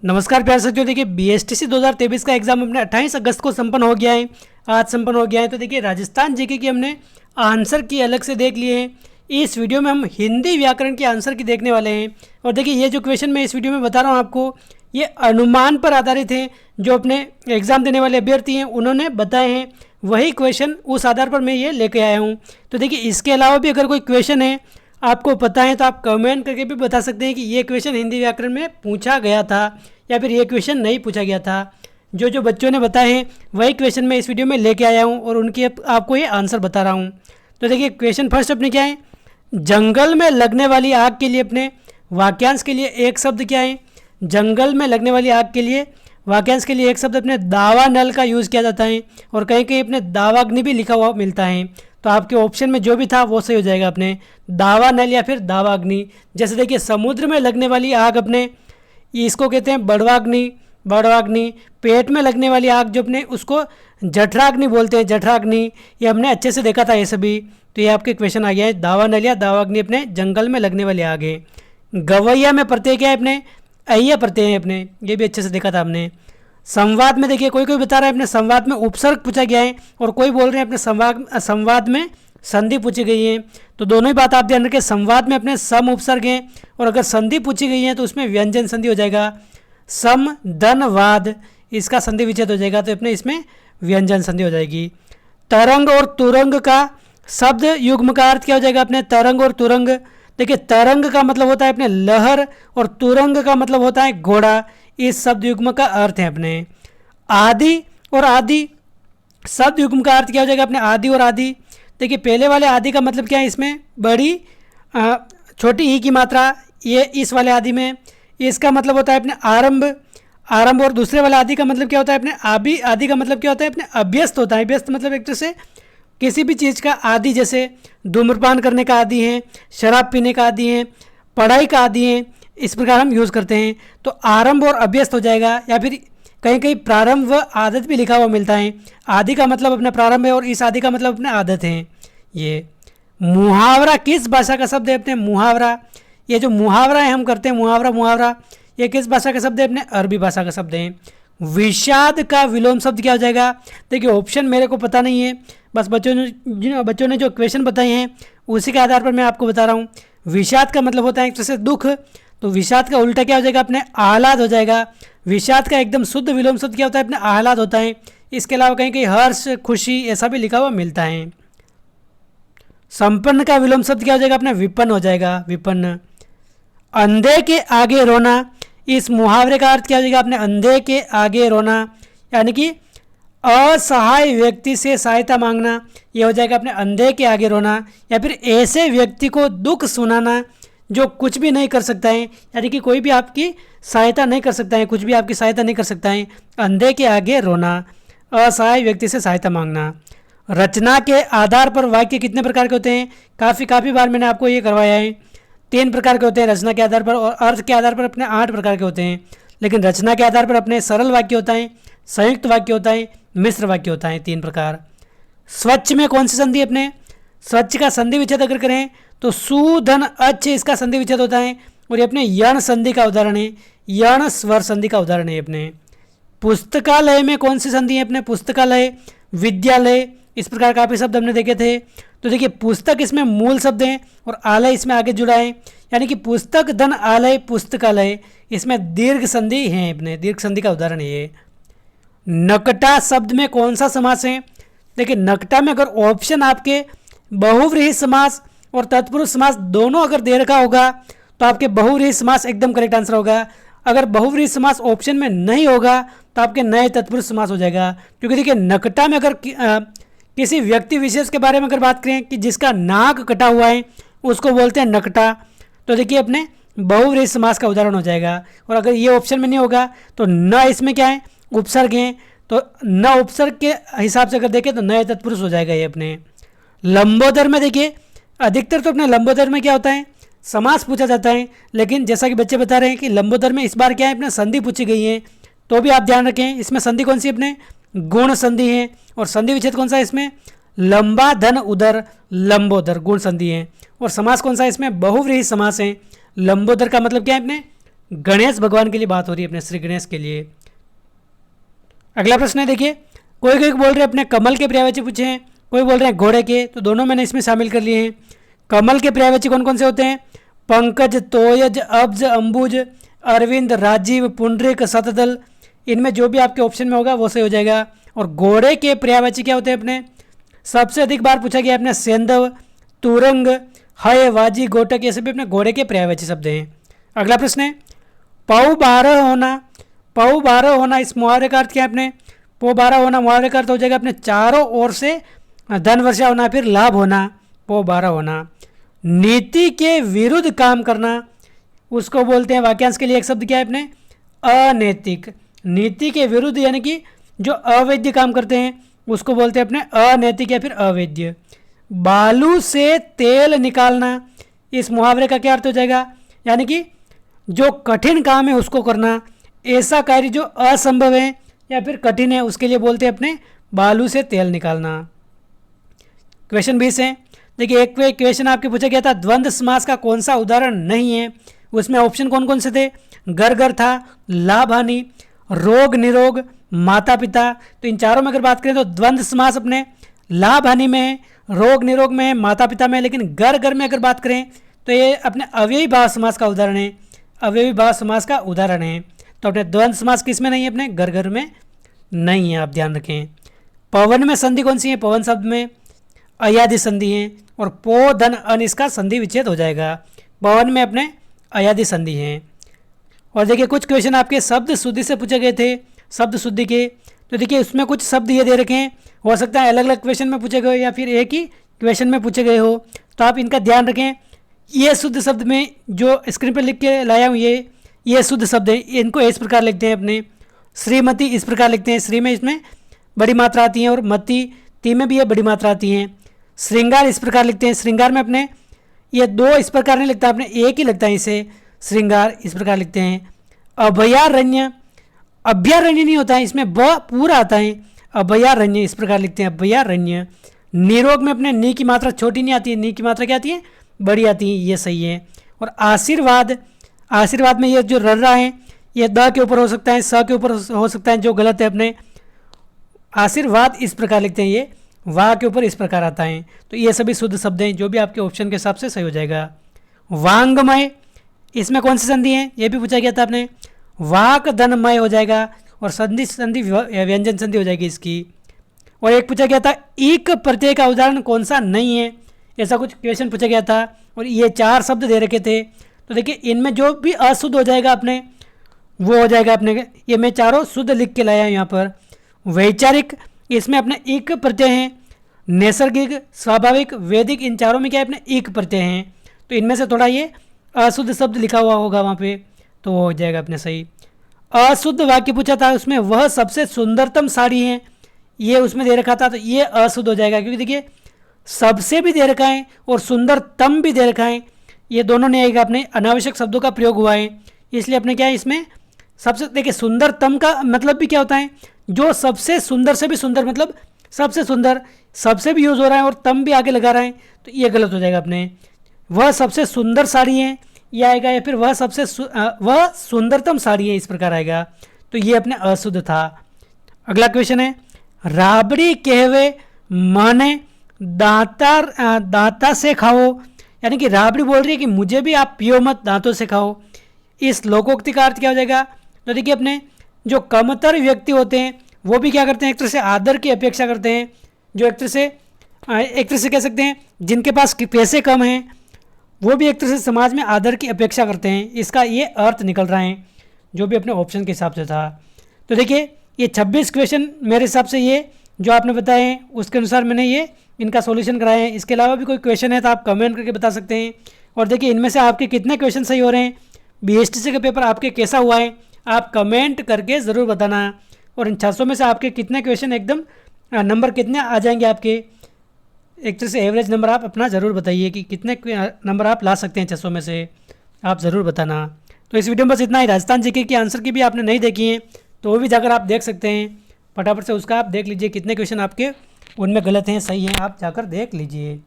नमस्कार प्यारे साथियों। देखिए बीएसटीसी 2023 का एग्जाम अपने 28 अगस्त को संपन्न हो गया है। आज संपन्न हो गया है। तो देखिए राजस्थान जीके की हमने आंसर की अलग से देख लिए हैं। इस वीडियो में हम हिंदी व्याकरण के आंसर की देखने वाले हैं। और देखिए ये जो क्वेश्चन मैं इस वीडियो में बता रहा हूँ आपको, ये अनुमान पर आधारित हैं। जो अपने एग्ज़ाम देने वाले अभ्यर्थी हैं उन्होंने बताए हैं, वही क्वेश्चन उस आधार पर मैं ये लेके आया हूँ। तो देखिए इसके अलावा भी अगर कोई क्वेश्चन है आपको पता है तो आप कमेंट करके भी बता सकते हैं कि ये क्वेश्चन हिंदी व्याकरण में पूछा गया था या फिर ये क्वेश्चन नहीं पूछा गया था। जो जो बच्चों ने बताए हैं वही क्वेश्चन मैं इस वीडियो में लेके आया हूँ और उनके आपको ये आंसर बता रहा हूँ। तो देखिए क्वेश्चन फर्स्ट अपने क्या है, जंगल में लगने वाली आग के लिए अपने वाक्यांश के लिए एक शब्द क्या है। जंगल में लगने वाली आग के लिए वाक्यांश के लिए एक शब्द अपने दावानल का यूज़ किया जाता है और कहीं कहीं अपने दावाग्नि भी लिखा हुआ मिलता है। तो आपके ऑप्शन में जो भी था वो सही हो जाएगा, अपने दावानल या फिर दावाग्नि। जैसे देखिए समुद्र में लगने वाली आग अपने इसको कहते हैं बड़वाग्नि। बड़वाग्नि पेट में लगने वाली आग जो अपने उसको जठराग्नि बोलते हैं, जठराग्नि। ये हमने अच्छे से देखा था ये सभी। तो ये आपके क्वेश्चन आ गया है, दावानल या दावाग्नि अपने जंगल में लगने वाली आग है। गवैया में प्रत्यय क्या है अपने, अय्या प्रत्यय है अपने, ये भी अच्छे से देखा था हमने। संवाद में देखिए कोई कोई बता रहा है अपने संवाद में उपसर्ग पूछा गया है और कोई बोल रहे हैं अपने संवाद में संधि पूछी गई है। तो दोनों ही बात आप ध्यान रखें, संवाद में अपने सम उपसर्ग हैं और अगर संधि पूछी गई है तो उसमें व्यंजन संधि हो जाएगा। सम धन वाद इसका संधि विच्छेद हो जाएगा तो अपने इसमें व्यंजन संधि हो जाएगी। तरंग और तुरंग का शब्द युग्म का अर्थ क्या हो जाएगा अपने, तरंग और तुरंग। देखिए तरंग का मतलब होता है अपने लहर और तुरंग का मतलब होता है घोड़ा। इस शब्द युग्म का अर्थ है अपने। आदि और आदि शब्द युग्म का अर्थ क्या हो जाएगा अपने, आदि और आदि। देखिए पहले वाले आदि का मतलब क्या है, इसमें बड़ी छोटी ई की मात्रा, ये इस वाले आदि में इसका मतलब होता है अपने आरंभ। आरंभ और दूसरे वाले आदि का मतलब क्या होता है अपने आदि। आदि का मतलब क्या होता है अपने अभ्यस्त होता है। अभ्यस्त मतलब एक तरह से किसी भी चीज़ का आदि, जैसे धूम्रपान करने का आदि है, शराब पीने का आदि है, पढ़ाई का आदि है, इस प्रकार हम यूज़ करते हैं। तो आरंभ और अभ्यस्त हो जाएगा या फिर कहीं कहीं प्रारंभ व आदत भी लिखा हुआ मिलता है। आदि का मतलब अपना प्रारंभ है और इस आदि का मतलब अपने आदत है। ये मुहावरा किस भाषा का शब्द है अपने, मुहावरा। ये जो मुहावरा है हम करते हैं मुहावरा, मुहावरा ये किस भाषा का शब्द है अपने, अरबी भाषा का शब्द है। विषाद का विलोम शब्द क्या हो जाएगा। देखिए ऑप्शन मेरे को पता नहीं है, बस बच्चों ने जो क्वेश्चन बताए हैं उसी के आधार पर मैं आपको बता रहा हूँ। विषाद का मतलब होता है एक तरह से दुख, तो विषाद का उल्टा क्या हो जाएगा अपने, आह्लाद हो जाएगा। विषाद का एकदम शुद्ध विलोम शब्द क्या होता है अपने, आह्लाद होता है। इसके अलावा कहीं कहीं हर्ष, खुशी ऐसा भी लिखा हुआ मिलता है। संपन्न का विलोम शब्द क्या हो जाएगा अपने, विपन्न हो जाएगा, विपन्न। अंधे के आगे रोना, इस मुहावरे का अर्थ क्या हो जाएगा अपने, अंधे के आगे रोना यानी कि असहाय व्यक्ति से सहायता मांगना। यह हो जाएगा अपने अंधे के आगे रोना। या फिर ऐसे व्यक्ति को दुख सुनाना जो कुछ भी नहीं कर सकता है, यानी कि कोई भी आपकी सहायता नहीं कर सकता है, कुछ भी आपकी सहायता नहीं कर सकता है। अंधे के आगे रोना, असहाय व्यक्ति से सहायता मांगना। रचना के आधार पर वाक्य कितने प्रकार के होते हैं, काफ़ी बार मैंने आपको ये करवाया है। 3 प्रकार के होते हैं रचना के आधार पर, और अर्थ के आधार पर अपने 8 प्रकार के होते हैं। लेकिन रचना के आधार पर अपने सरल वाक्य होता है, संयुक्त वाक्य होता है, मिश्र वाक्य होता है, 3 प्रकार। स्वच्छ में कौन सी संधि अपने, स्वच्छ का संधि विच्छेद अगर करें तो सुधन अच्छ इसका संधि विच्छेद होता है और ये अपने यण संधि का उदाहरण है, यण स्वर संधि का उदाहरण है अपने। पुस्तकालय में कौन सी संधि है अपने, पुस्तकालय, विद्यालय, इस प्रकार काफ़ी शब्द हमने देखे थे। तो देखिए पुस्तक इसमें मूल शब्द है और आलय इसमें आगे जुड़ा है, यानी कि पुस्तक धन आलय पुस्तकालय, इसमें दीर्घ संधि है अपने, दीर्घ संधि का उदाहरण है ये। नकटा शब्द में कौन सा समास है। देखिए नकटा में अगर ऑप्शन आपके बहुव्रीहि समास और तत्पुरुष समास दोनों अगर दे रखा होगा तो आपके बहुव्रीहि समास एकदम करेक्ट आंसर होगा। अगर बहुव्रीहि समास ऑप्शन में नहीं होगा तो आपके नए तत्पुरुष समास हो जाएगा। क्योंकि देखिए नकटा में अगर किसी व्यक्ति विशेष के बारे में अगर बात करें कि जिसका नाक कटा हुआ है उसको बोलते हैं नकटा, तो देखिए अपने बहुव्रीहि समास का उदाहरण हो जाएगा। और अगर ये ऑप्शन में नहीं होगा तो न इसमें क्या है, उपसर्ग हैं, तो न उपसर्ग के हिसाब से अगर देखें तो नए तत्पुरुष हो जाएगा ये अपने। लंबोदर में देखिए अधिकतर तो अपने लंबोदर में क्या होता है, समास पूछा जाता है, लेकिन जैसा कि बच्चे बता रहे हैं कि लंबोदर में इस बार क्या है अपने संधि पूछी गई है, तो भी आप ध्यान रखें इसमें संधि कौन सी अपने, गुण संधि है। और संधि विच्छेद कौन सा है इसमें, लंबा धन उदर, लंबोदर गुण संधि है। और समास कौन सा है इसमें, बहुव्रीहि समास है। लंबोदर का मतलब क्या है अपने, गणेश भगवान के लिए बात हो रही है, अपने श्री गणेश के लिए। अगला प्रश्न है देखिए, कोई कोई बोल रहे हैं अपने कमल के पर्यायवाची पूछे हैं, कोई बोल रहे हैं घोड़े के, तो दोनों मैंने इसमें शामिल कर लिए हैं। कमल के पर्यायवाची कौन कौन से होते हैं? पंकज, तोयज, अब्ज, अंबुज, अरविंद, राजीव, पुंडरिक, शतदल। इनमें जो भी आपके ऑप्शन में होगा वो सही हो जाएगा। और घोड़े के पर्यायवाची क्या होते हैं अपने? सबसे अधिक बार पूछा गया अपने सेंधव, तुरंग, हय, वाजी, गोटक, ये सभी अपने घोड़े के पर्यायवाची शब्द हैं। अगला प्रश्न है, पौ 12 होना। पौ 12 होना इस मुहावरे का अर्थ क्या है अपने? पौ 12 होना मुहावरे का अर्थ हो जाएगा अपने चारों ओर से धन वर्षा होना, फिर लाभ होना, पौ 12 होना। नीति के विरुद्ध काम करना, उसको बोलते हैं, वाक्यांश के लिए एक शब्द क्या है अपने? अनैतिक। नीति के विरुद्ध यानी कि जो अवैध काम करते हैं उसको बोलते हैं अपने अनैतिक या फिर अवैध। बालू से तेल निकालना, इस मुहावरे का क्या अर्थ हो जाएगा? यानी कि जो कठिन काम है उसको करना, ऐसा कार्य जो असंभव है या फिर कठिन है उसके लिए बोलते हैं अपने बालू से तेल निकालना। क्वेश्चन 20 है देखिए, एक क्वेश्चन आपके पूछा गया था, द्वंद्व समास का कौन सा उदाहरण नहीं है? उसमें ऑप्शन कौन कौन से थे? घर घर था, लाभ हानि, रोग निरोग, माता पिता। तो इन चारों में अगर बात करें तो द्वंद्व समास अपने लाभ हानि में है, रोग निरोग में है, माता पिता में है। लेकिन घर घर में अगर बात करें तो ये अपने अव्ययी भाव समास का उदाहरण है, अव्ययी भाव समास का उदाहरण है। तो अपने द्वंद्व समास किस में नहीं है? अपने घर घर में नहीं है, आप ध्यान रखें। पवन में संधि कौन सी है? पवन शब्द में अयादि संधि है, और पो धन अन इसका संधि विच्छेद हो जाएगा। पवन में अपने अयादि संधि है। और देखिए कुछ क्वेश्चन आपके शब्द शुद्धि से पूछे गए थे, शब्द शुद्धि के। तो देखिए उसमें कुछ शब्द ये दे रखे हैं, हो सकता है अलग अलग क्वेश्चन में पूछे गए या फिर एक ही क्वेश्चन में पूछे गए हो, तो आप इनका ध्यान रखें। ये शुद्ध शब्द में जो स्क्रीन पर लिख के लाया हूँ ये शुद्ध शब्द है, इनको इस प्रकार लिखते हैं अपने। श्रीमती इस प्रकार लिखते हैं, श्री में इसमें बड़ी मात्रा आती है और मती ती में भी ये बड़ी मात्रा आती है। श्रृंगार इस प्रकार लिखते हैं, श्रृंगार में अपने ये दो इस प्रकार नहीं लिखता, अपने एक ही लगता है इसे, श्रृंगार इस प्रकार लिखते हैं। अभयारण्य, अभयारण्य नहीं होता है, इसमें ब पूरा आता है, अभयारण्य इस प्रकार लिखते हैं, अभयारण्य। निरोग में अपने नी की मात्रा छोटी नहीं आती है, नी की मात्रा क्या आती है? बड़ी आती है, ये सही है। और आशीर्वाद, आशीर्वाद में ये जो रर्रा है ये द के ऊपर हो सकता है, स के ऊपर हो सकता है, जो गलत है अपने। आशीर्वाद इस प्रकार लिखते हैं, ये वाह के ऊपर इस प्रकार आता है। तो ये सभी शुद्ध शब्द हैं, जो भी आपके ऑप्शन के हिसाब से सही हो जाएगा। वांगमय, इसमें कौन सी संधि है? ये भी पूछा गया था आपने। वाक धनमय हो जाएगा, और संधि संधि व्यंजन संधि हो जाएगी इसकी। और एक पूछा गया था, ईक प्रत्यय का उदाहरण कौन सा नहीं है? ऐसा कुछ क्वेश्चन पूछा गया था, और ये 4 शब्द दे रखे थे। तो देखिए इनमें जो भी अशुद्ध हो जाएगा अपने वो हो जाएगा अपने, ये मैं चारों शुद्ध लिख के लाया हूँ यहाँ पर। वैचारिक, इसमें अपने ईक प्रत्यय हैं। नैसर्गिक, स्वाभाविक, वैदिक, इन चारों में क्या है? अपने ईक प्रत्यय हैं। तो इनमें से थोड़ा ये अशुद्ध शब्द लिखा हुआ होगा वहाँ पे, तो वो हो जाएगा अपने सही। अशुद्ध वाक्य पूछा था, उसमें वह सबसे सुंदरतम साड़ी है, ये उसमें दे रखा था, तो ये अशुद्ध हो जाएगा। क्योंकि देखिए सबसे भी दे रखा है और सुंदरतम भी दे रखा है, ये दोनों नहीं आएगा, अपने अनावश्यक शब्दों का प्रयोग हुआ है, इसलिए अपने क्या है इसमें सबसे। देखिए सुंदरतम का मतलब भी क्या होता है? जो सबसे सुंदर से भी सुंदर, मतलब सबसे सुंदर, सबसे भी यूज़ हो रहा है और तम भी आगे लगा रहा है, तो ये गलत हो जाएगा अपने। वह सबसे सुंदर साड़ी है ये आएगा, या फिर वह वह सुंदरतम साड़ी है, इस प्रकार आएगा। तो ये अपने अशुद्ध था। अगला क्वेश्चन है, राबड़ी कहवे माने दांता से खाओ, यानी कि राबड़ी बोल रही है कि मुझे भी आप पियो मत, दांतों से खाओ। इस लोकोक्ति का अर्थ क्या हो जाएगा? तो देखिए अपने जो कमतर व्यक्ति होते हैं वो भी क्या करते हैं? एक तरह से आदर की अपेक्षा करते हैं। जो एक तरह से कह सकते हैं जिनके पास पैसे कम हैं वो भी एक तरह से समाज में आदर की अपेक्षा करते हैं, इसका ये अर्थ निकल रहा है, जो भी अपने ऑप्शन के हिसाब से था। तो देखिए ये 26 क्वेश्चन मेरे हिसाब से ये जो आपने बताए हैं उसके अनुसार मैंने ये इनका सॉल्यूशन कराया है। इसके अलावा भी कोई क्वेश्चन है तो आप कमेंट करके बता सकते हैं। और देखिए इनमें से आपके कितने क्वेश्चन सही हो रहे हैं, BSTC का पेपर आपके कैसा हुआ है, आप कमेंट करके ज़रूर बताना। और इन 600 में से आपके कितने क्वेश्चन एकदम नंबर कितने आ जाएंगे आपके, एक तरह से एवरेज नंबर आप अपना ज़रूर बताइए कि कितने नंबर आप ला सकते हैं 600 में से, आप ज़रूर बताना। तो इस वीडियो में बस इतना ही। राजस्थान जीके की आंसर की भी आपने नहीं देखी है तो वो भी जाकर आप देख सकते हैं, फटाफट से उसका आप देख लीजिए कितने क्वेश्चन आपके उनमें गलत हैं सही हैं, आप जाकर देख लीजिए।